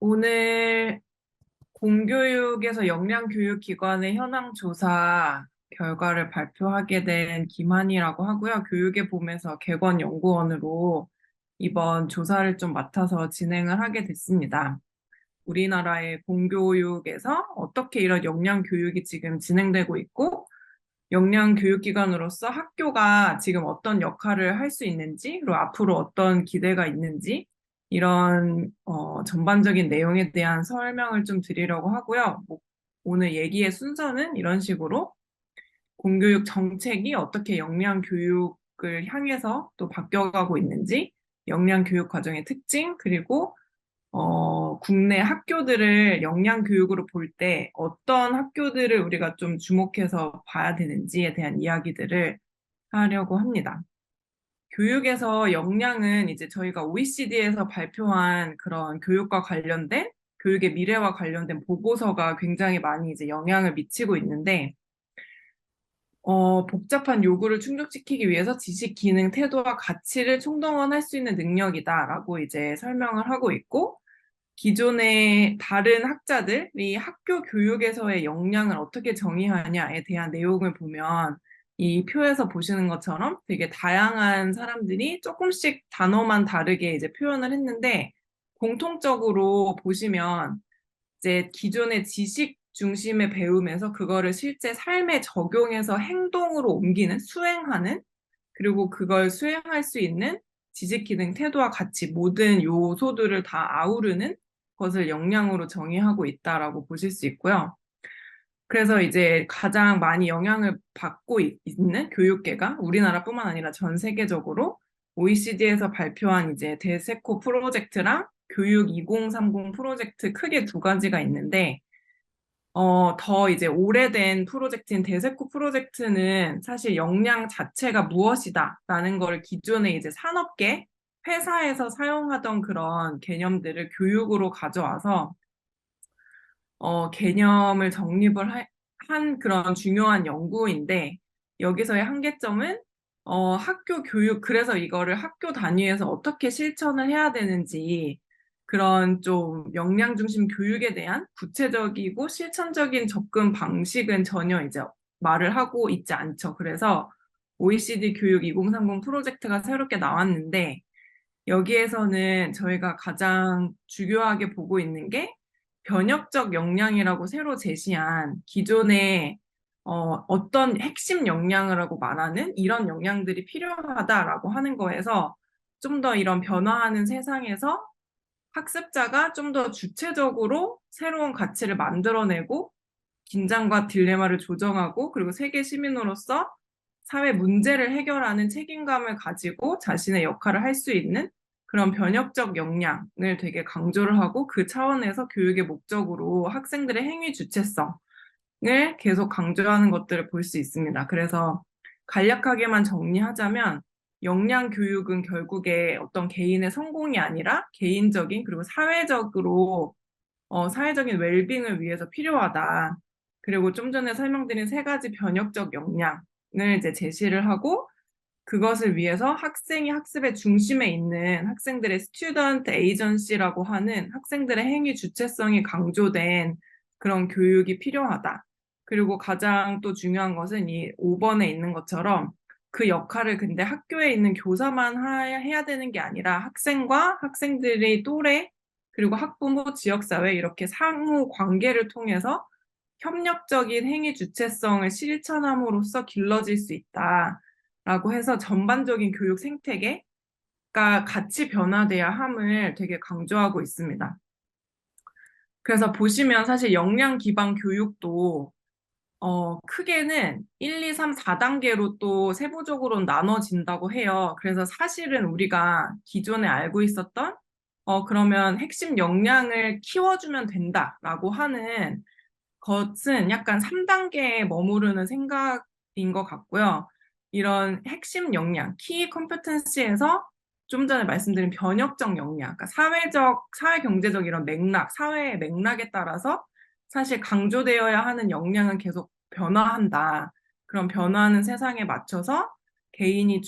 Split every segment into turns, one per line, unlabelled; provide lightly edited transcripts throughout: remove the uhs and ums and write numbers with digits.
오늘 공교육에서 역량교육기관의 현황 조사 결과를 발표하게 된 김한이라고 하고요. 교육의 봄에서 객원연구원으로 이번 조사를 좀 맡아서 진행을 하게 됐습니다. 우리나라의 공교육에서 어떻게 이런 역량교육이 지금 진행되고 있고, 역량교육기관으로서 학교가 지금 어떤 역할을 할 수 있는지, 그리고 앞으로 어떤 기대가 있는지, 이런 전반적인 내용에 대한 설명을 좀 드리려고 하고요. 오늘 얘기의 순서는 이런 식으로 공교육 정책이 어떻게 역량교육을 향해서 또 바뀌어가고 있는지, 역량교육 과정의 특징, 그리고 국내 학교들을 역량교육으로 볼 때 어떤 학교들을 우리가 좀 주목해서 봐야 되는지에 대한 이야기들을 하려고 합니다. 교육에서 역량은 이제 저희가 OECD에서 발표한 그런 교육과 관련된 교육의 미래와 관련된 보고서가 굉장히 많이 이제 영향을 미치고 있는데, 복잡한 요구를 충족시키기 위해서 지식, 기능, 태도와 가치를 총동원할 수 있는 능력이다라고 이제 설명을 하고 있고, 기존의 다른 학자들이 학교 교육에서의 역량을 어떻게 정의하냐에 대한 내용을 보면 이 표에서 보시는 것처럼 되게 다양한 사람들이 조금씩 단어만 다르게 이제 표현을 했는데, 공통적으로 보시면 이제 기존의 지식 중심의 배움에서 그거를 실제 삶에 적용해서 행동으로 옮기는, 수행하는, 그리고 그걸 수행할 수 있는 지식, 기능, 태도와 가치 모든 요소들을 다 아우르는 것을 역량으로 정의하고 있다라고 보실 수 있고요. 그래서 이제 가장 많이 영향을 받고 있는 교육계가 우리나라뿐만 아니라 전 세계적으로 OECD에서 발표한 이제 대세코 프로젝트랑 교육 2030 프로젝트 크게 두 가지가 있는데, 더 이제 오래된 프로젝트인 대세코 프로젝트는 사실 역량 자체가 무엇이다라는 걸 기존에 이제 산업계, 회사에서 사용하던 그런 개념들을 교육으로 가져와서 개념을 정립을 한 그런 중요한 연구인데, 여기서의 한계점은 학교 교육, 그래서 이거를 학교 단위에서 어떻게 실천을 해야 되는지 그런 좀 역량 중심 교육에 대한 구체적이고 실천적인 접근 방식은 전혀 이제 말을 하고 있지 않죠. 그래서 OECD 교육 2030 프로젝트가 새롭게 나왔는데, 여기에서는 저희가 가장 중요하게 보고 있는 게 변혁적 역량이라고 새로 제시한 기존의 어떤 핵심 역량이라고 말하는 이런 역량들이 필요하다라고 하는 거에서 좀 더 이런 변화하는 세상에서 학습자가 좀 더 주체적으로 새로운 가치를 만들어내고 긴장과 딜레마를 조정하고, 그리고 세계 시민으로서 사회 문제를 해결하는 책임감을 가지고 자신의 역할을 할 수 있는 그런 변혁적 역량을 되게 강조를 하고, 그 차원에서 교육의 목적으로 학생들의 행위 주체성을 계속 강조하는 것들을 볼 수 있습니다. 그래서 간략하게만 정리하자면 역량 교육은 결국에 어떤 개인의 성공이 아니라 개인적인 그리고 사회적으로 사회적인 웰빙을 위해서 필요하다. 그리고 좀 전에 설명드린 세 가지 변혁적 역량을 이제 제시를 하고, 그것을 위해서 학생이 학습의 중심에 있는 학생들의 스튜던트 에이전시라고 하는 학생들의 행위 주체성이 강조된 그런 교육이 필요하다. 그리고 가장 또 중요한 것은 이 5번에 있는 것처럼 그 역할을 근데 학교에 있는 교사만 해야 되는 게 아니라 학생과 학생들의 또래, 그리고 학부모, 지역사회 이렇게 상호 관계를 통해서 협력적인 행위 주체성을 실천함으로써 길러질 수 있다라고 해서 전반적인 교육 생태계가 같이 변화돼야 함을 되게 강조하고 있습니다. 그래서 보시면 사실 역량 기반 교육도 크게는 1, 2, 3, 4단계로 또 세부적으로 나눠진다고 해요. 그래서 사실은 우리가 기존에 알고 있었던 그러면 핵심 역량을 키워주면 된다라고 하는 것은 약간 3단계에 머무르는 생각인 것 같고요. 이런 핵심 역량, 키 컴peten시에서 좀 전에 말씀드린 변혁적 역량, 그러니까 사회 경제적 이런 맥락, 사회의 맥락에 따라서 사실 강조되어야 하는 역량은 계속 변화한다. 그런 변화하는 세상에 맞춰서 개인이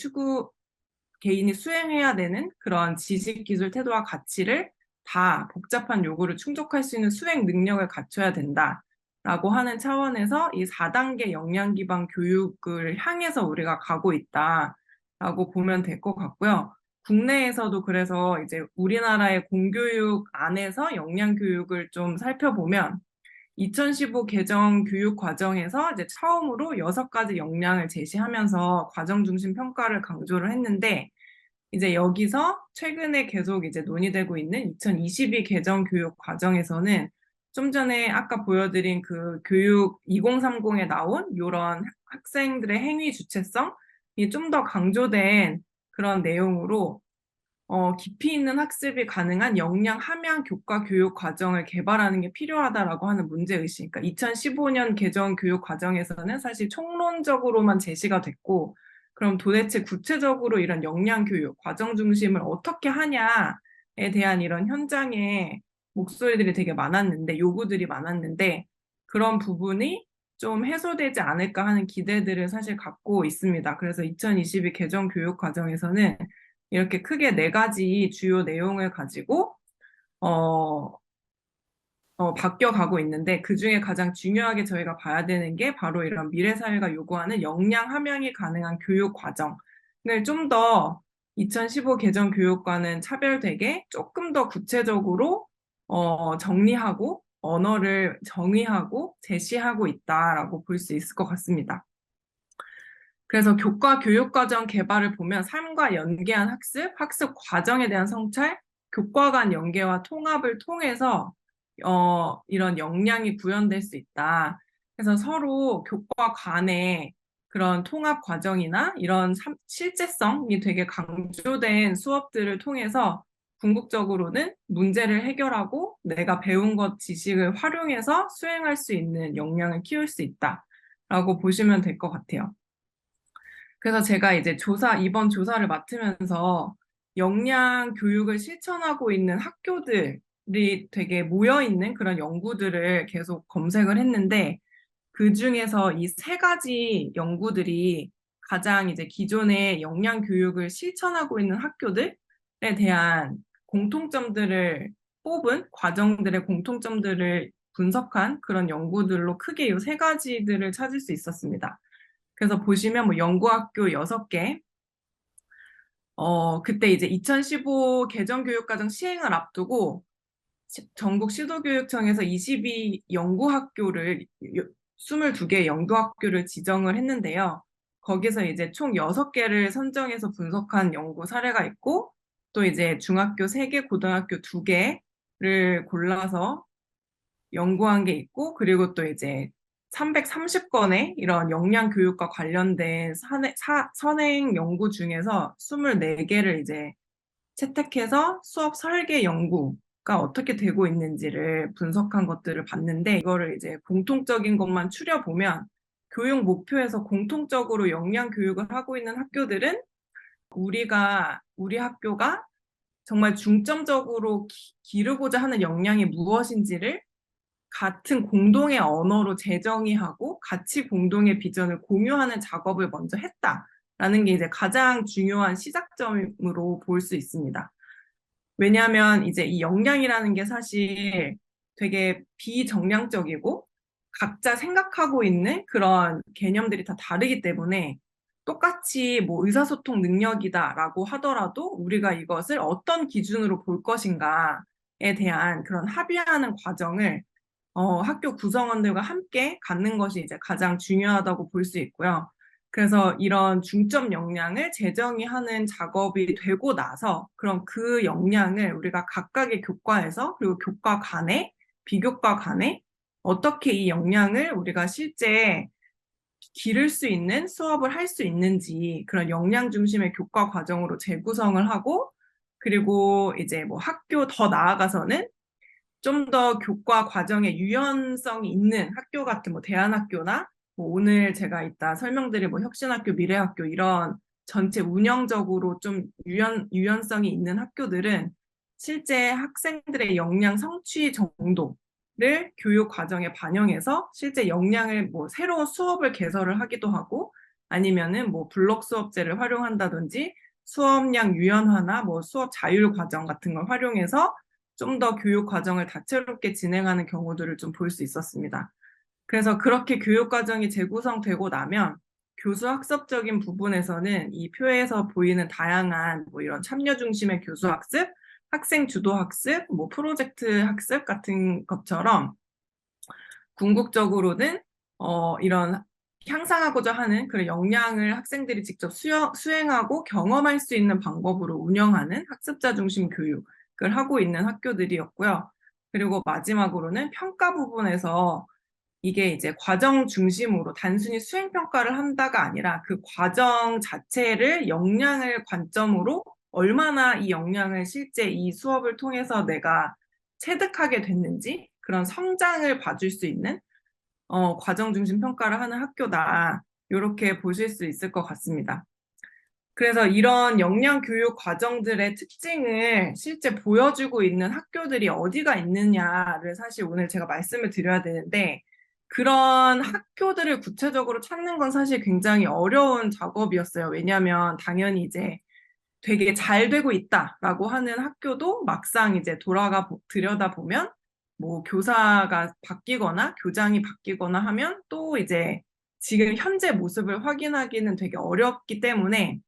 수행해야 되는 그런 지식, 기술, 태도와 가치를 다 복잡한 요구를 충족할 수 있는 수행 능력을 갖춰야 된다라고 하는 차원에서 이 4단계 역량 기반 교육을 향해서 우리가 가고 있다라고 보면 될 것 같고요. 국내에서도 그래서 이제 우리나라의 공교육 안에서 역량 교육을 좀 살펴보면 2015 개정 교육 과정에서 이제 처음으로 6가지 역량을 제시하면서 과정 중심 평가를 강조를 했는데 이제 여기서 최근에 계속 이제 논의되고 있는 2022 개정 교육 과정에서는 좀 전에 아까 보여드린 그 교육 2030에 나온 이런 학생들의 행위 주체성이 좀 더 강조된 그런 내용으로 깊이 있는 학습이 가능한 역량 함양 교과 교육 과정을 개발하는 게 필요하다라고 하는 문제의식. 그러니까 2015년 개정 교육 과정에서는 사실 총론적으로만 제시가 됐고, 그럼 도대체 구체적으로 이런 역량 교육, 과정 중심을 어떻게 하냐에 대한 이런 현장의 목소리들이 되게 많았는데, 요구들이 많았는데, 그런 부분이 좀 해소되지 않을까 하는 기대들을 사실 갖고 있습니다. 그래서 2022 개정 교육 과정에서는 이렇게 크게 4가지 주요 내용을 가지고 어, 바뀌어가고 있는데 그중에 가장 중요하게 저희가 봐야 되는 게 바로 이런 미래 사회가 요구하는 역량 함양이 가능한 교육 과정을 좀 더 2015 개정 교육과는 차별되게 조금 더 구체적으로 정리하고 언어를 정의하고 제시하고 있다라고 볼 수 있을 것 같습니다. 그래서 교과 교육과정 개발을 보면 삶과 연계한 학습, 학습 과정에 대한 성찰, 교과 간 연계와 통합을 통해서 이런 역량이 구현될 수 있다. 그래서 서로 교과 간의 그런 통합 과정이나 이런 실제성이 되게 강조된 수업들을 통해서 궁극적으로는 문제를 해결하고 내가 배운 것 지식을 활용해서 수행할 수 있는 역량을 키울 수 있다라고 보시면 될 것 같아요. 그래서 제가 이제 이번 조사를 맡으면서 역량 교육을 실천하고 있는 학교들이 되게 모여있는 그런 연구들을 계속 검색을 했는데, 그 중에서 이 3가지 연구들이 가장 이제 기존의 역량 교육을 실천하고 있는 학교들에 대한 공통점들을 뽑은 과정들의 공통점들을 분석한 그런 연구들로 크게 이 3가지들을 찾을 수 있었습니다. 그래서 보시면 뭐 연구학교 6개, 그때 이제 2015 개정교육과정 시행을 앞두고 전국 시도교육청에서 22 연구학교를 22개 연구학교를 지정을 했는데요. 거기서 이제 총 6개를 선정해서 분석한 연구 사례가 있고 또 이제 중학교 3개, 고등학교 2개를 골라서 연구한 게 있고 그리고 또 이제 330건의 이런 역량 교육과 관련된 선행 연구 중에서 24개를 이제 채택해서 수업 설계 연구가 어떻게 되고 있는지를 분석한 것들을 봤는데 이거를 이제 공통적인 것만 추려보면 교육 목표에서 공통적으로 역량 교육을 하고 있는 학교들은 우리 학교가 정말 중점적으로 기르고자 하는 역량이 무엇인지를 같은 공동의 언어로 재정의하고 같이 공동의 비전을 공유하는 작업을 먼저 했다라는 게 이제 가장 중요한 시작점으로 볼 수 있습니다. 왜냐하면 이제 이 역량이라는 게 사실 되게 비정량적이고 각자 생각하고 있는 그런 개념들이 다 다르기 때문에 똑같이 뭐 의사소통 능력이다라고 하더라도 우리가 이것을 어떤 기준으로 볼 것인가에 대한 그런 합의하는 과정을 학교 구성원들과 함께 갖는 것이 이제 가장 중요하다고 볼 수 있고요. 그래서 이런 중점 역량을 재정의하는 작업이 되고 나서 그럼 그 역량을 우리가 각각의 교과에서 그리고 교과 간에 비교과 간에 어떻게 이 역량을 우리가 실제 기를 수 있는 수업을 할 수 있는지 그런 역량 중심의 교과 과정으로 재구성을 하고 그리고 이제 뭐 학교 더 나아가서는 좀 더 교과 과정에 유연성이 있는 학교 같은 뭐 대안학교나 뭐 오늘 제가 이따 설명드릴 뭐 혁신학교, 미래학교 이런 전체 운영적으로 좀 유연성이 있는 학교들은 실제 학생들의 역량 성취 정도를 교육 과정에 반영해서 실제 역량을 뭐 새로운 수업을 개설을 하기도 하고 아니면은 뭐 블록 수업제를 활용한다든지 수업량 유연화나 뭐 수업 자율 과정 같은 걸 활용해서 좀 더 교육 과정을 다채롭게 진행하는 경우들을 좀 볼 수 있었습니다. 그래서 그렇게 교육 과정이 재구성되고 나면 교수 학습적인 부분에서는 이 표에서 보이는 다양한 뭐 이런 참여 중심의 교수 학습, 학생 주도 학습, 뭐 프로젝트 학습 같은 것처럼 궁극적으로는 이런 향상하고자 하는 그런 역량을 학생들이 직접 수행하고 경험할 수 있는 방법으로 운영하는 학습자 중심 교육을 하고 있는 학교들이었고요. 그리고 마지막으로는 평가 부분에서 이게 이제 과정 중심으로 단순히 수행 평가를 한다가 아니라 그 과정 자체를 역량을 관점으로 얼마나 이 역량을 실제 이 수업을 통해서 내가 체득하게 됐는지 그런 성장을 봐줄 수 있는 과정 중심 평가를 하는 학교다. 이렇게 보실 수 있을 것 같습니다. 그래서 이런 역량 교육 과정들의 특징을 실제 보여주고 있는 학교들이 어디가 있느냐를 사실 오늘 제가 말씀을 드려야 되는데 그런 학교들을 구체적으로 찾는 건 사실 굉장히 어려운 작업이었어요. 왜냐하면 당연히 이제 되게 잘 되고 있다라고 하는 학교도 막상 이제 들여다보면 뭐 교사가 바뀌거나 교장이 바뀌거나 하면 또 이제 지금 현재 모습을 확인하기는 되게 어렵기 때문에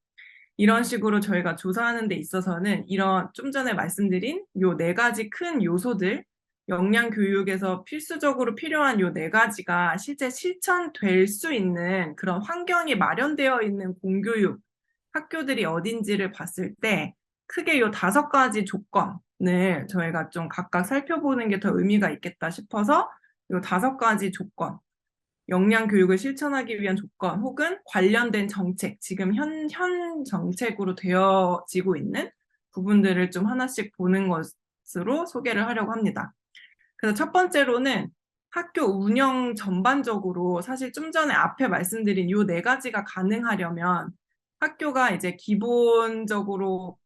이런 식으로 저희가 조사하는 데 있어서는 이런 좀 전에 말씀드린 요 네 가지 큰 요소들, 역량 교육에서 필수적으로 필요한 요 네 가지가 실제 실천될 수 있는 그런 환경이 마련되어 있는 공교육 학교들이 어딘지를 봤을 때 크게 요 다섯 가지 조건을 저희가 좀 각각 살펴보는 게 더 의미가 있겠다 싶어서 요 다섯 가지 조건, 역량 교육을 실천하기 위한 조건 혹은 관련된 정책, 지금 현 정책으로 되어지고 있는 부분들을 좀 하나씩 보는 것으로 소개를 하려고 합니다. 그래서 첫 번째로는 학교 운영 전반적으로 사실 좀 전에 앞에 말씀드린 요 네 가지가 가능하려면 학교가 이제 기본적으로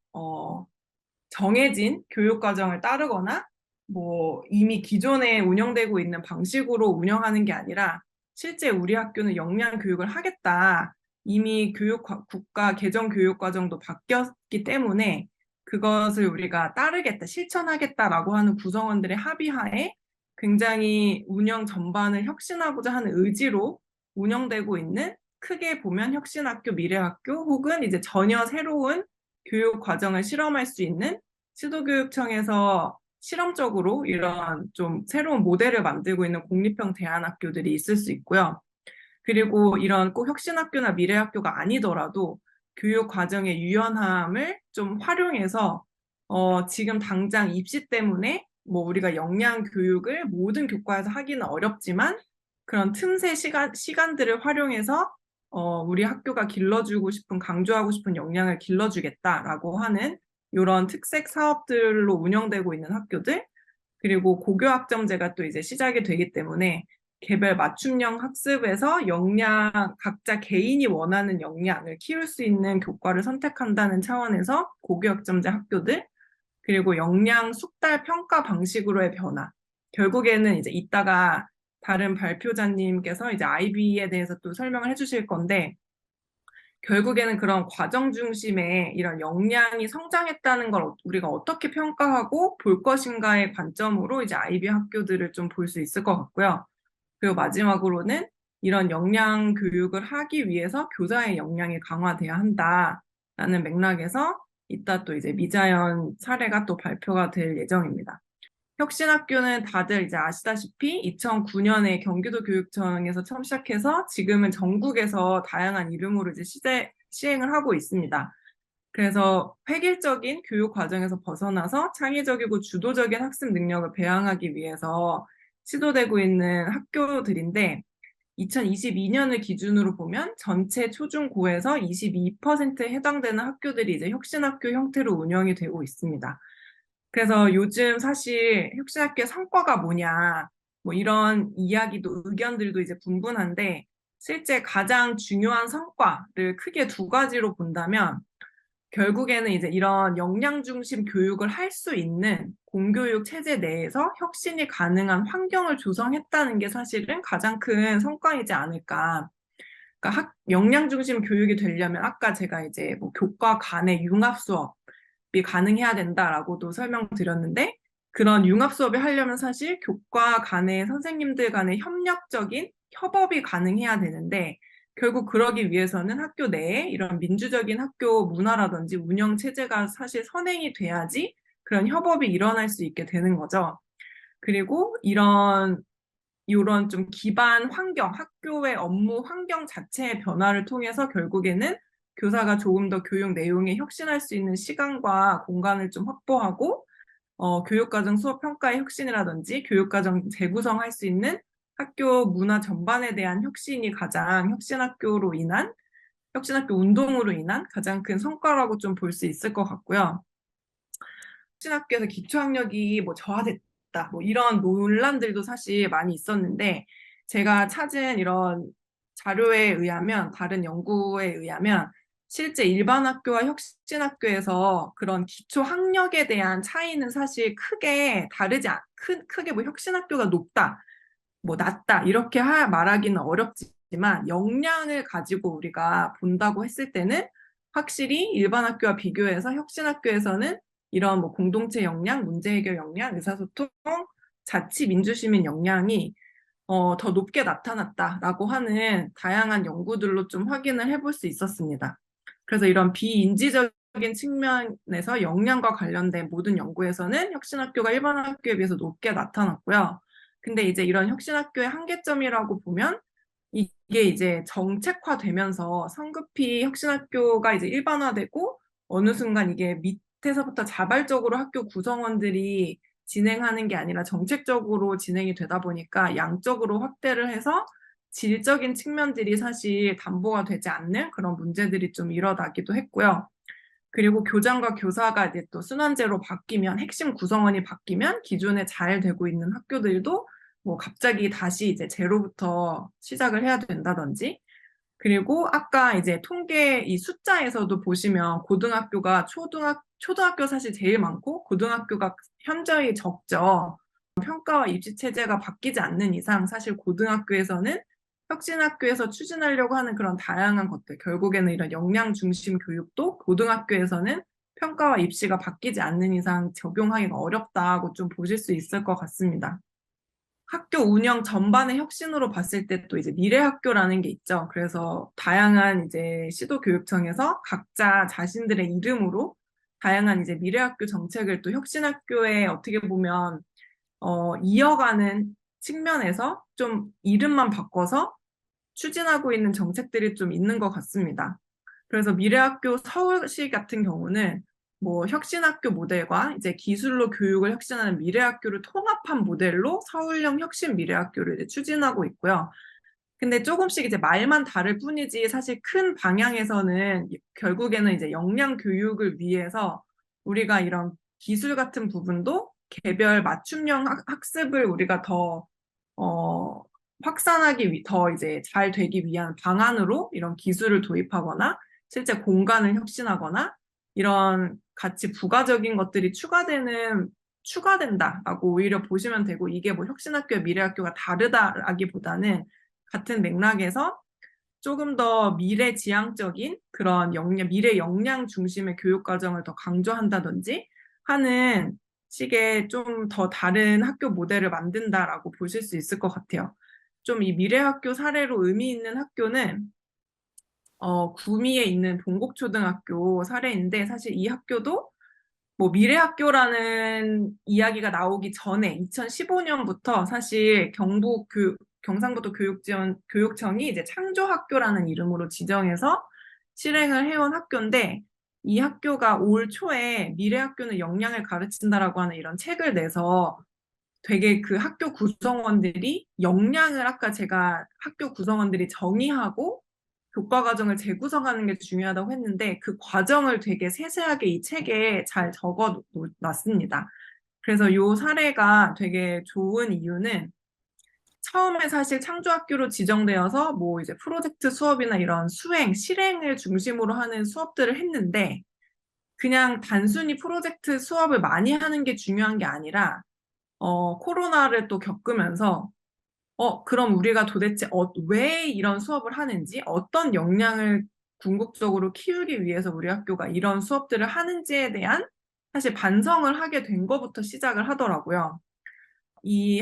정해진 교육 과정을 따르거나 뭐 이미 기존에 운영되고 있는 방식으로 운영하는 게 아니라 실제 우리 학교는 역량 교육을 하겠다. 이미 국가 개정 교육 과정도 바뀌었기 때문에 그것을 우리가 따르겠다, 실천하겠다라고 하는 구성원들의 합의하에 굉장히 운영 전반을 혁신하고자 하는 의지로 운영되고 있는 크게 보면 혁신학교, 미래학교 혹은 이제 전혀 새로운 교육 과정을 실험할 수 있는 시도교육청에서 실험적으로 이런 좀 새로운 모델을 만들고 있는 공립형 대안학교들이 있을 수 있고요. 그리고 이런 꼭 혁신학교나 미래학교가 아니더라도 교육 과정의 유연함을 좀 활용해서 지금 당장 입시 때문에 뭐 우리가 역량 교육을 모든 교과에서 하기는 어렵지만 그런 틈새 시간들을 활용해서 우리 학교가 길러주고 싶은 강조하고 싶은 역량을 길러주겠다라고 하는 이런 특색 사업들로 운영되고 있는 학교들 그리고 고교학점제가 또 이제 시작이 되기 때문에 개별 맞춤형 학습에서 역량 각자 개인이 원하는 역량을 키울 수 있는 교과를 선택한다는 차원에서 고교학점제 학교들 그리고 역량 숙달 평가 방식으로의 변화 결국에는 이제 이따가 다른 발표자님께서 이제 IB에 대해서 또 설명을 해주실 건데 결국에는 그런 과정 중심의 이런 역량이 성장했다는 걸 우리가 어떻게 평가하고 볼 것인가의 관점으로 이제 IB 학교들을 좀 볼 수 있을 것 같고요. 그리고 마지막으로는 이런 역량 교육을 하기 위해서 교사의 역량이 강화돼야 한다라는 맥락에서 이따 또 이제 미자연 사례가 또 발표가 될 예정입니다. 혁신학교는 다들 이제 아시다시피 2009년에 경기도 교육청에서 처음 시작해서 지금은 전국에서 다양한 이름으로 이제 시행을 하고 있습니다. 그래서 획일적인 교육 과정에서 벗어나서 창의적이고 주도적인 학습 능력을 배양하기 위해서 시도되고 있는 학교들인데 2022년을 기준으로 보면 전체 초중고에서 22%에 해당되는 학교들이 이제 혁신학교 형태로 운영이 되고 있습니다. 그래서 요즘 사실 혁신학교의 성과가 뭐냐, 뭐 이런 이야기도 의견들도 이제 분분한데 실제 가장 중요한 성과를 크게 두 가지로 본다면 결국에는 이제 이런 역량 중심 교육을 할 수 있는 공교육 체제 내에서 혁신이 가능한 환경을 조성했다는 게 사실은 가장 큰 성과이지 않을까. 그러니까 역량 중심 교육이 되려면 아까 제가 이제 뭐 교과 간의 융합 수업이 가능해야 된다라고도 설명드렸는데 그런 융합 수업을 하려면 사실 교과 간의 선생님들 간의 협력적인 협업이 가능해야 되는데 결국 그러기 위해서는 학교 내에 이런 민주적인 학교 문화라든지 운영 체제가 사실 선행이 돼야지 그런 협업이 일어날 수 있게 되는 거죠. 그리고 이런 좀 기반 환경, 학교의 업무 환경 자체의 변화를 통해서 결국에는 교사가 조금 더 교육 내용에 혁신할 수 있는 시간과 공간을 좀 확보하고 교육과정 수업 평가의 혁신이라든지 교육과정 재구성할 수 있는 학교 문화 전반에 대한 혁신이 가장 혁신학교 운동으로 인한 가장 큰 성과라고 좀 볼 수 있을 것 같고요. 혁신학교에서 기초학력이 뭐 저하됐다, 뭐 이런 논란들도 사실 많이 있었는데 제가 찾은 이런 자료에 의하면 다른 연구에 의하면 실제 일반 학교와 혁신학교에서 그런 기초 학력에 대한 차이는 사실 크게 뭐 혁신학교가 높다, 뭐 낮다 이렇게 말하기는 어렵지만 역량을 가지고 우리가 본다고 했을 때는 확실히 일반 학교와 비교해서 혁신학교에서는 이런 뭐 공동체 역량, 문제 해결 역량, 의사소통, 자치 민주시민 역량이 더 높게 나타났다라고 하는 다양한 연구들로 좀 확인을 해볼 수 있었습니다. 그래서 이런 비인지적인 측면에서 역량과 관련된 모든 연구에서는 혁신학교가 일반 학교에 비해서 높게 나타났고요. 근데 이제 이런 혁신학교의 한계점이라고 보면 이게 이제 정책화되면서 성급히 혁신학교가 이제 일반화되고 어느 순간 이게 밑에서부터 자발적으로 학교 구성원들이 진행하는 게 아니라 정책적으로 진행이 되다 보니까 양적으로 확대를 해서 질적인 측면들이 사실 담보가 되지 않는 그런 문제들이 좀 일어나기도 했고요. 그리고 교장과 교사가 이제 또 순환제로 바뀌면 핵심 구성원이 바뀌면 기존에 잘 되고 있는 학교들도 뭐 갑자기 다시 이제 제로부터 시작을 해야 된다든지 그리고 아까 이제 통계 이 숫자에서도 보시면 초등학교 사실 제일 많고 고등학교가 현저히 적죠. 평가와 입시 체제가 바뀌지 않는 이상 사실 고등학교에서는 혁신학교에서 추진하려고 하는 그런 다양한 것들, 결국에는 이런 역량 중심 교육도 고등학교에서는 평가와 입시가 바뀌지 않는 이상 적용하기가 어렵다고 좀 보실 수 있을 것 같습니다. 학교 운영 전반의 혁신으로 봤을 때 또 이제 미래학교라는 게 있죠. 그래서 다양한 이제 시도교육청에서 각자 자신들의 이름으로 다양한 이제 미래학교 정책을 또 혁신학교에 어떻게 보면 이어가는 측면에서 좀 이름만 바꿔서 추진하고 있는 정책들이 좀 있는 것 같습니다. 그래서 미래학교 서울시 같은 경우는 뭐 혁신학교 모델과 이제 기술로 교육을 혁신하는 미래학교를 통합한 모델로 서울형 혁신 미래학교를 이제 추진하고 있고요. 근데 조금씩 이제 말만 다를 뿐이지 사실 큰 방향에서는 결국에는 이제 역량 교육을 위해서 우리가 이런 기술 같은 부분도 개별 맞춤형 학습을 우리가 더 어, 더 이제 잘 되기 위한 방안으로 이런 기술을 도입하거나 실제 공간을 혁신하거나 이런 같이 부가적인 것들이 추가된다라고 오히려 보시면 되고 이게 뭐 혁신학교와 미래학교가 다르다라기보다는 같은 맥락에서 조금 더 미래지향적인 그런 미래 역량 중심의 교육 과정을 더 강조한다든지 하는 식의 좀 더 다른 학교 모델을 만든다라고 보실 수 있을 것 같아요. 좀 이 미래학교 사례로 의미 있는 학교는 구미에 있는 동국초등학교 사례인데 사실 이 학교도 뭐 미래학교라는 이야기가 나오기 전에 2015년부터 사실 경상북도 교육청이 이제 창조학교라는 이름으로 지정해서 실행을 해온 학교인데 이 학교가 올 초에 미래학교는 역량을 가르친다라고 하는 이런 책을 내서 되게 그 학교 구성원들이 역량을 아까 제가 학교 구성원들이 정의하고 교과 과정을 재구성하는 게 중요하다고 했는데 그 과정을 되게 세세하게 이 책에 잘 적어 놨습니다. 그래서 이 사례가 되게 좋은 이유는 처음에 사실 창조학교로 지정되어서 뭐 이제 프로젝트 수업이나 이런 실행을 중심으로 하는 수업들을 했는데 그냥 단순히 프로젝트 수업을 많이 하는 게 중요한 게 아니라 코로나를 또 겪으면서 그럼 우리가 도대체 왜 이런 수업을 하는지, 어떤 역량을 궁극적으로 키우기 위해서 우리 학교가 이런 수업들을 하는지에 대한 사실 반성을 하게 된 것부터 시작을 하더라고요. 이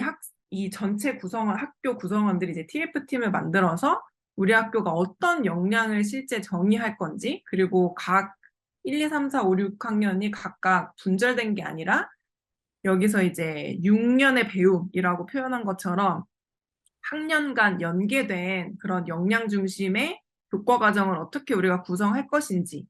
이 전체 구성원, 학교 구성원들이 이제 TF팀을 만들어서 우리 학교가 어떤 역량을 실제 정의할 건지, 그리고 각 1, 2, 3, 4, 5, 6학년이 각각 분절된 게 아니라 여기서 이제 6년의 배움이라고 표현한 것처럼 학년간 연계된 그런 역량 중심의 교과 과정을 어떻게 우리가 구성할 것인지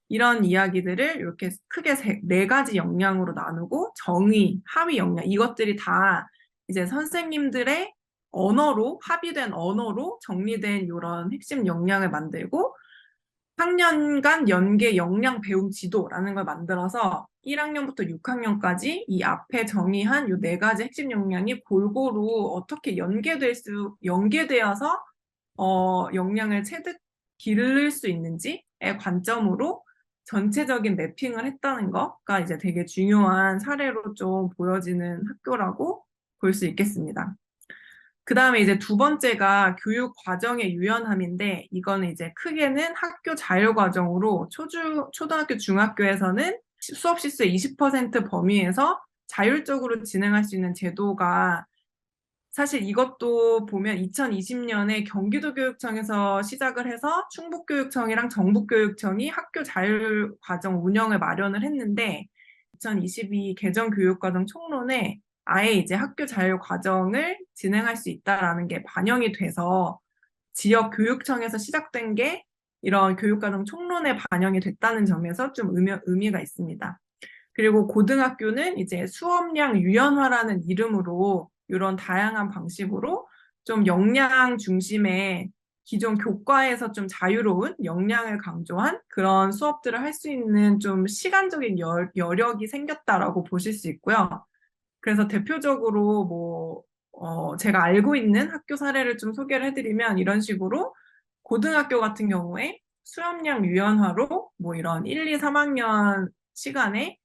이런 이야기들을 이렇게 크게 네 가지 역량으로 나누고 정의, 하위 역량 이것들이 다 이제 선생님들의 언어로 합의된 언어로 정리된 이런 핵심 역량을 만들고 학년간 연계 역량 배움 지도라는 걸 만들어서 1학년부터 6학년까지 이 앞에 정의한 이 네 가지 핵심 역량이 골고루 어떻게 연계되어서 역량을 체득 기를 수 있는지의 관점으로 전체적인 매핑을 했다는 거가 이제 되게 중요한 사례로 좀 보여지는 학교라고 볼 수 있겠습니다. 그 다음에 이제 두 번째가 교육 과정의 유연함인데 이거는 이제 크게는 학교 자율 과정으로 초등학교, 중학교에서는 수업 시수의 20% 범위에서 자율적으로 진행할 수 있는 제도가 사실 이것도 보면 2020년에 경기도교육청에서 시작을 해서 충북교육청이랑 정북교육청이 학교 자율과정 운영을 마련을 했는데 2022 개정교육과정 총론에 아예 이제 학교 자율과정을 진행할 수 있다라는 게 반영이 돼서 지역 교육청에서 시작된 게 이런 교육과정 총론에 반영이 됐다는 점에서 좀 의미가 있습니다. 그리고 고등학교는 이제 수업량 유연화라는 이름으로 이런 다양한 방식으로 좀 역량 중심의 기존 교과에서 좀 자유로운 역량을 강조한 그런 수업들을 할 수 있는 좀 시간적인 여력이 생겼다라고 보실 수 있고요. 그래서 대표적으로 제가 알고 있는 학교 사례를 좀 소개를 해드리면 이런 식으로 고등학교 같은 경우에 수업량 유연화로 뭐 이런 1, 2, 3학년 시간에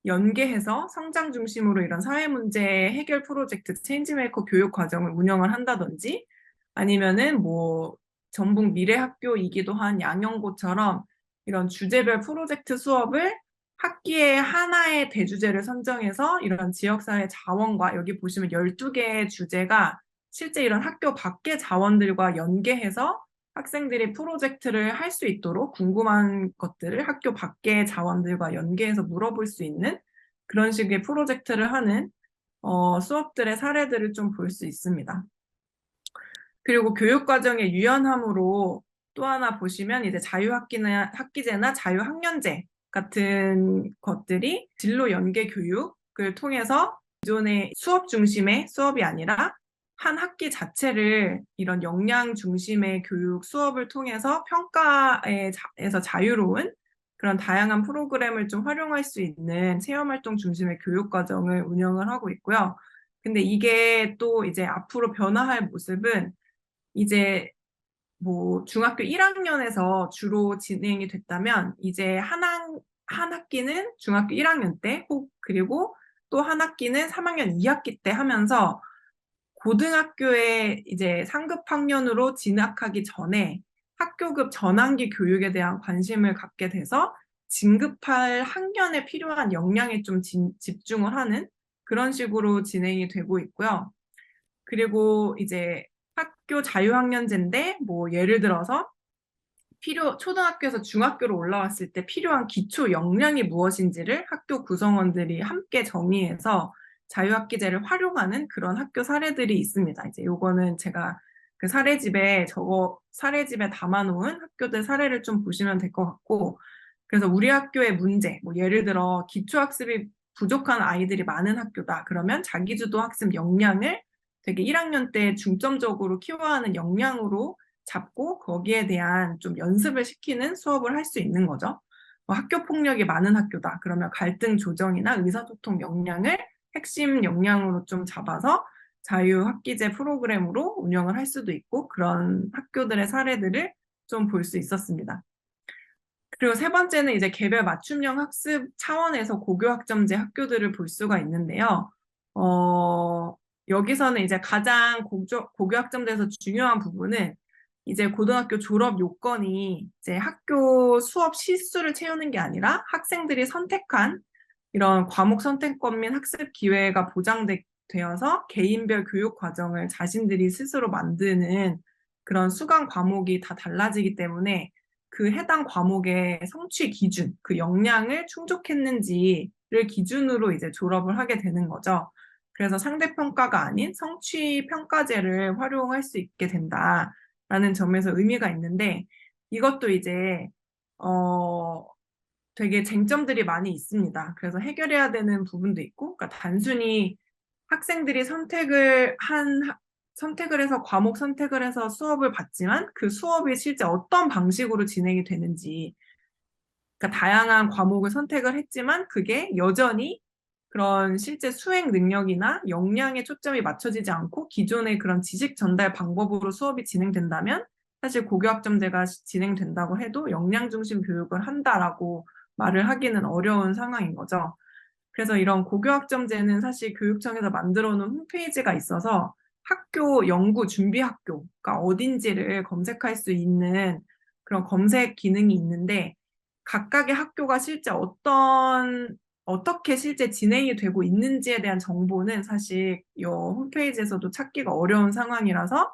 연계해서 성장 중심으로 이런 사회 문제 해결 프로젝트 체인지메이커 교육 과정을 운영을 한다든지 아니면은 뭐 전북 미래학교이기도 한 양영고처럼 이런 주제별 프로젝트 수업을 학기에 하나의 대주제를 선정해서 이런 지역사회 자원과 여기 보시면 12개의 주제가 실제 이런 학교 밖의 자원들과 연계해서 학생들이 프로젝트를 할 수 있도록 궁금한 것들을 학교 밖의 자원들과 연계해서 물어볼 수 있는 그런 식의 프로젝트를 하는 수업들의 사례들을 좀 볼 수 있습니다. 그리고 교육과정의 유연함으로 또 하나 보시면 이제 학기제나 자유학년제 같은 것들이 진로 연계 교육을 통해서 기존의 수업 중심의 수업이 아니라 한 학기 자체를 이런 역량 중심의 교육 수업을 통해서 평가에서 자유로운 그런 다양한 프로그램을 좀 활용할 수 있는 체험활동 중심의 교육 과정을 운영을 하고 있고요. 근데 이게 또 이제 앞으로 변화할 모습은 이제 뭐 중학교 1학년에서 주로 진행이 됐다면 이제 한 학기는 중학교 1학년 때 그리고 또 한 학기는 3학년 2학기 때 하면서 고등학교에 이제 상급 학년으로 진학하기 전에 학교급 전환기 교육에 대한 관심을 갖게 돼서 진급할 학년에 필요한 역량에 좀 집중을 하는 그런 식으로 진행이 되고 있고요. 그리고 이제 학교 자유학년제인데 뭐 예를 들어서 초등학교에서 중학교로 올라왔을 때 필요한 기초 역량이 무엇인지를 학교 구성원들이 함께 정의해서 자유학기제를 활용하는 그런 학교 사례들이 있습니다. 이제 요거는 제가 그 사례집에 담아놓은 학교들 사례를 좀 보시면 될 것 같고, 그래서 우리 학교의 문제, 뭐 예를 들어 기초학습이 부족한 아이들이 많은 학교다. 그러면 자기주도 학습 역량을 되게 1학년 때 중점적으로 키워하는 역량으로 잡고 거기에 대한 좀 연습을 시키는 수업을 할 수 있는 거죠. 학교 폭력이 많은 학교다. 그러면 갈등 조정이나 의사소통 역량을 핵심 역량으로 좀 잡아서 자유학기제 프로그램으로 운영을 할 수도 있고 그런 학교들의 사례들을 좀 볼 수 있었습니다. 그리고 세 번째는 이제 개별 맞춤형 학습 차원에서 고교학점제 학교들을 볼 수가 있는데요. 여기서는 이제 가장 고교학점제에서 중요한 부분은 이제 고등학교 졸업 요건이 이제 학교 수업 시수를 채우는 게 아니라 학생들이 선택한 이런 과목 선택권 및 학습 기회가 보장되어서 개인별 교육 과정을 자신들이 스스로 만드는 그런 수강 과목이 다 달라지기 때문에 그 해당 과목의 성취 기준, 그 역량을 충족했는지를 기준으로 이제 졸업을 하게 되는 거죠. 그래서 상대평가가 아닌 성취평가제를 활용할 수 있게 된다라는 점에서 의미가 있는데 이것도 이제 되게 쟁점들이 많이 있습니다. 그래서 해결해야 되는 부분도 있고, 그러니까 단순히 학생들이 선택을 해서 과목 선택을 해서 수업을 받지만 그 수업이 실제 어떤 방식으로 진행이 되는지, 그러니까 다양한 과목을 선택을 했지만 그게 여전히 그런 실제 수행 능력이나 역량에 초점이 맞춰지지 않고 기존의 그런 지식 전달 방법으로 수업이 진행된다면 사실 고교학점제가 진행된다고 해도 역량 중심 교육을 한다라고 말을 하기는 어려운 상황인 거죠. 그래서 이런 고교학점제는 사실 교육청에서 만들어 놓은 홈페이지가 있어서 학교 연구 준비 학교가 어딘지를 검색할 수 있는 그런 검색 기능이 있는데 각각의 학교가 실제 어떻게 실제 진행이 되고 있는지에 대한 정보는 사실 이 홈페이지에서도 찾기가 어려운 상황이라서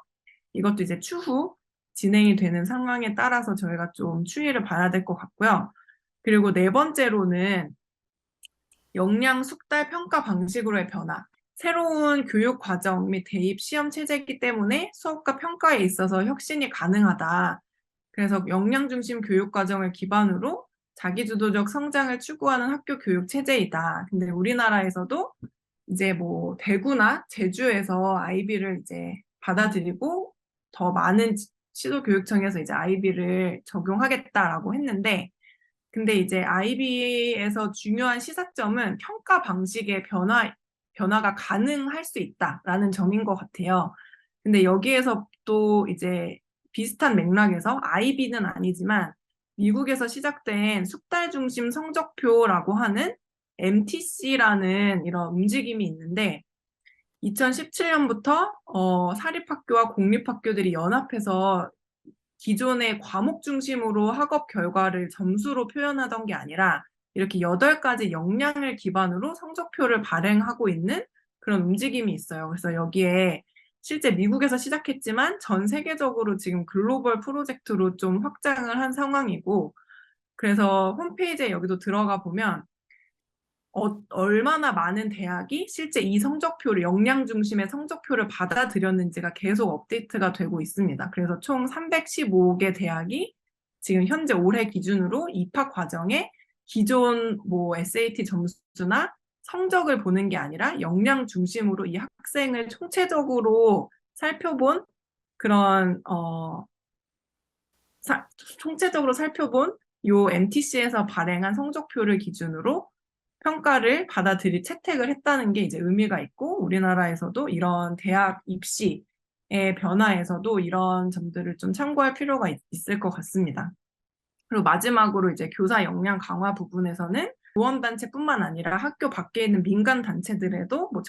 이것도 이제 추후 진행이 되는 상황에 따라서 저희가 좀 추이를 봐야 될 것 같고요. 그리고 네 번째로는 역량 숙달 평가 방식으로의 변화. 새로운 교육 과정 및 대입 시험 체제이기 때문에 수업과 평가에 있어서 혁신이 가능하다. 그래서 역량 중심 교육 과정을 기반으로 자기주도적 성장을 추구하는 학교 교육 체제이다. 근데 우리나라에서도 이제 뭐 대구나 제주에서 아이비를 이제 받아들이고 더 많은 시도교육청에서 이제 아이비를 적용하겠다라고 했는데 근데 이제 아이비에서 중요한 시사점은 평가 방식의 변화가 가능할 수 있다라는 점인 것 같아요. 근데 여기에서 또 이제 비슷한 맥락에서 아이비는 아니지만 미국에서 시작된 숙달 중심 성적표라고 하는 MTC라는 이런 움직임이 있는데 2017년부터 사립학교와 공립학교들이 연합해서 기존의 과목 중심으로 학업 결과를 점수로 표현하던 게 아니라 이렇게 8가지 역량을 기반으로 성적표를 발행하고 있는 그런 움직임이 있어요. 그래서 여기에 실제 미국에서 시작했지만 전 세계적으로 지금 글로벌 프로젝트로 좀 확장을 한 상황이고 그래서 홈페이지에 여기도 들어가 보면 얼마나 많은 대학이 실제 이 성적표를, 역량 중심의 성적표를 받아들였는지가 계속 업데이트가 되고 있습니다. 그래서 총 315개 대학이 지금 현재 올해 기준으로 입학 과정에 기존 뭐 SAT 점수나 성적을 보는 게 아니라 역량 중심으로 이 학생을 총체적으로 살펴본 그런 총체적으로 살펴본 요 MTC에서 발행한 성적표를 기준으로 평가를 채택을 했다는 게 이제 의미가 있고 우리나라에서도 이런 대학 입시의 변화에서도 이런 점들을 좀 참고할 필요가 있을 것 같습니다. 그리고 마지막으로 이제 교사 역량 강화 부분에서는 보험단체뿐만 아니라 학교 밖에 있는 민간 단체들에도 뭐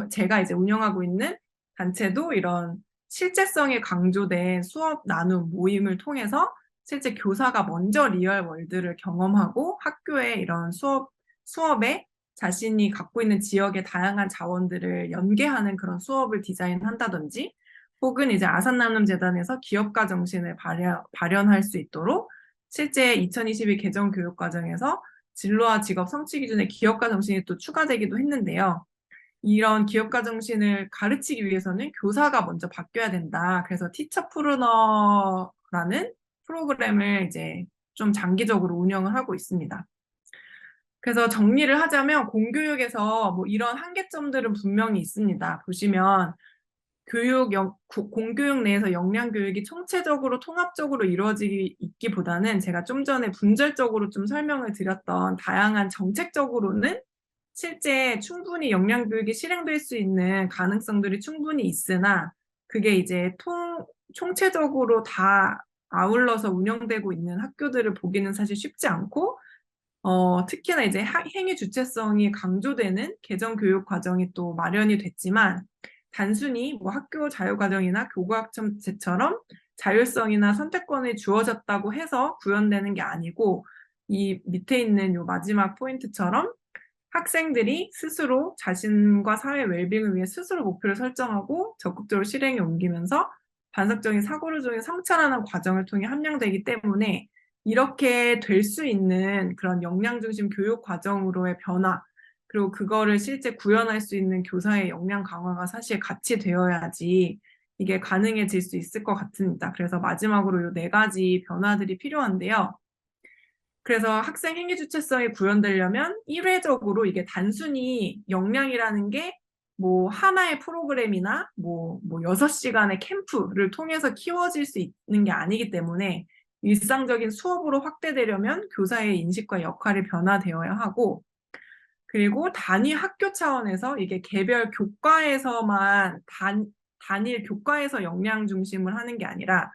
제가 이제 운영하고 있는 단체도 이런 실제성이 강조된 수업 나눔 모임을 통해서 실제 교사가 먼저 리얼 월드를 경험하고 학교의 이런 수업에 자신이 갖고 있는 지역의 다양한 자원들을 연계하는 그런 수업을 디자인한다든지 혹은 이제 아산나눔재단에서 기업가 정신을 발현할 수 있도록 실제 2022 개정 교육과정에서 진로와 직업 성취 기준에 기업가 정신이 또 추가되기도 했는데요. 이런 기업가 정신을 가르치기 위해서는 교사가 먼저 바뀌어야 된다. 그래서 티처 프루너라는 프로그램을 이제 좀 장기적으로 운영을 하고 있습니다. 그래서 정리를 하자면 공교육에서 뭐 이런 한계점들은 분명히 있습니다. 보시면 공교육 내에서 역량 교육이 총체적으로 통합적으로 이루어지기보다는 제가 좀 전에 분절적으로 좀 설명을 드렸던 다양한 정책적으로는 실제 충분히 역량 교육이 실행될 수 있는 가능성들이 충분히 있으나 그게 이제 총체적으로 다 아울러서 운영되고 있는 학교들을 보기는 사실 쉽지 않고 특히나 이제 행위 주체성이 강조되는 개정 교육 과정이 또 마련이 됐지만 단순히 뭐 학교 자유과정이나 교과학점제처럼 자율성이나 선택권이 주어졌다고 해서 구현되는 게 아니고 이 밑에 있는 요 마지막 포인트처럼 학생들이 스스로 자신과 사회 웰빙을 위해 스스로 목표를 설정하고 적극적으로 실행에 옮기면서 반복적인 사고를 통해 성찰하는 과정을 통해 함양되기 때문에 이렇게 될 수 있는 그런 역량 중심 교육 과정으로의 변화, 그리고 그거를 실제 구현할 수 있는 교사의 역량 강화가 사실 같이 되어야지 이게 가능해질 수 있을 것 같습니다. 그래서 마지막으로 이 네 가지 변화들이 필요한데요. 그래서 학생 행위 주체성이 구현되려면 일회적으로 이게 단순히 역량이라는 게 뭐 하나의 프로그램이나 뭐 6시간의 캠프를 통해서 키워질 수 있는 게 아니기 때문에 일상적인 수업으로 확대되려면 교사의 인식과 역할이 변화되어야 하고, 그리고 단위 학교 차원에서 이게 개별 교과에서만 단일 교과에서 역량 중심을 하는 게 아니라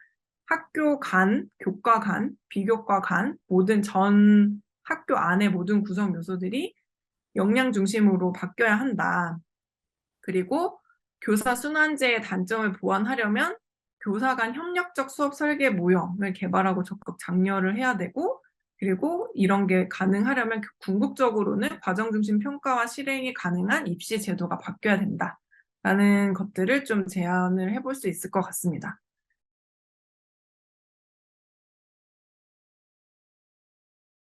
학교 간, 교과 간, 비교과 간 모든 전 학교 안의 모든 구성 요소들이 역량 중심으로 바뀌어야 한다. 그리고 교사 순환제의 단점을 보완하려면 교사 간 협력적 수업 설계 모형을 개발하고 적극 장려를 해야 되고, 그리고 이런 게 가능하려면 궁극적으로는 과정 중심 평가와 실행이 가능한 입시 제도가 바뀌어야 된다라는 것들을 좀 제안을 해볼 수 있을 것 같습니다.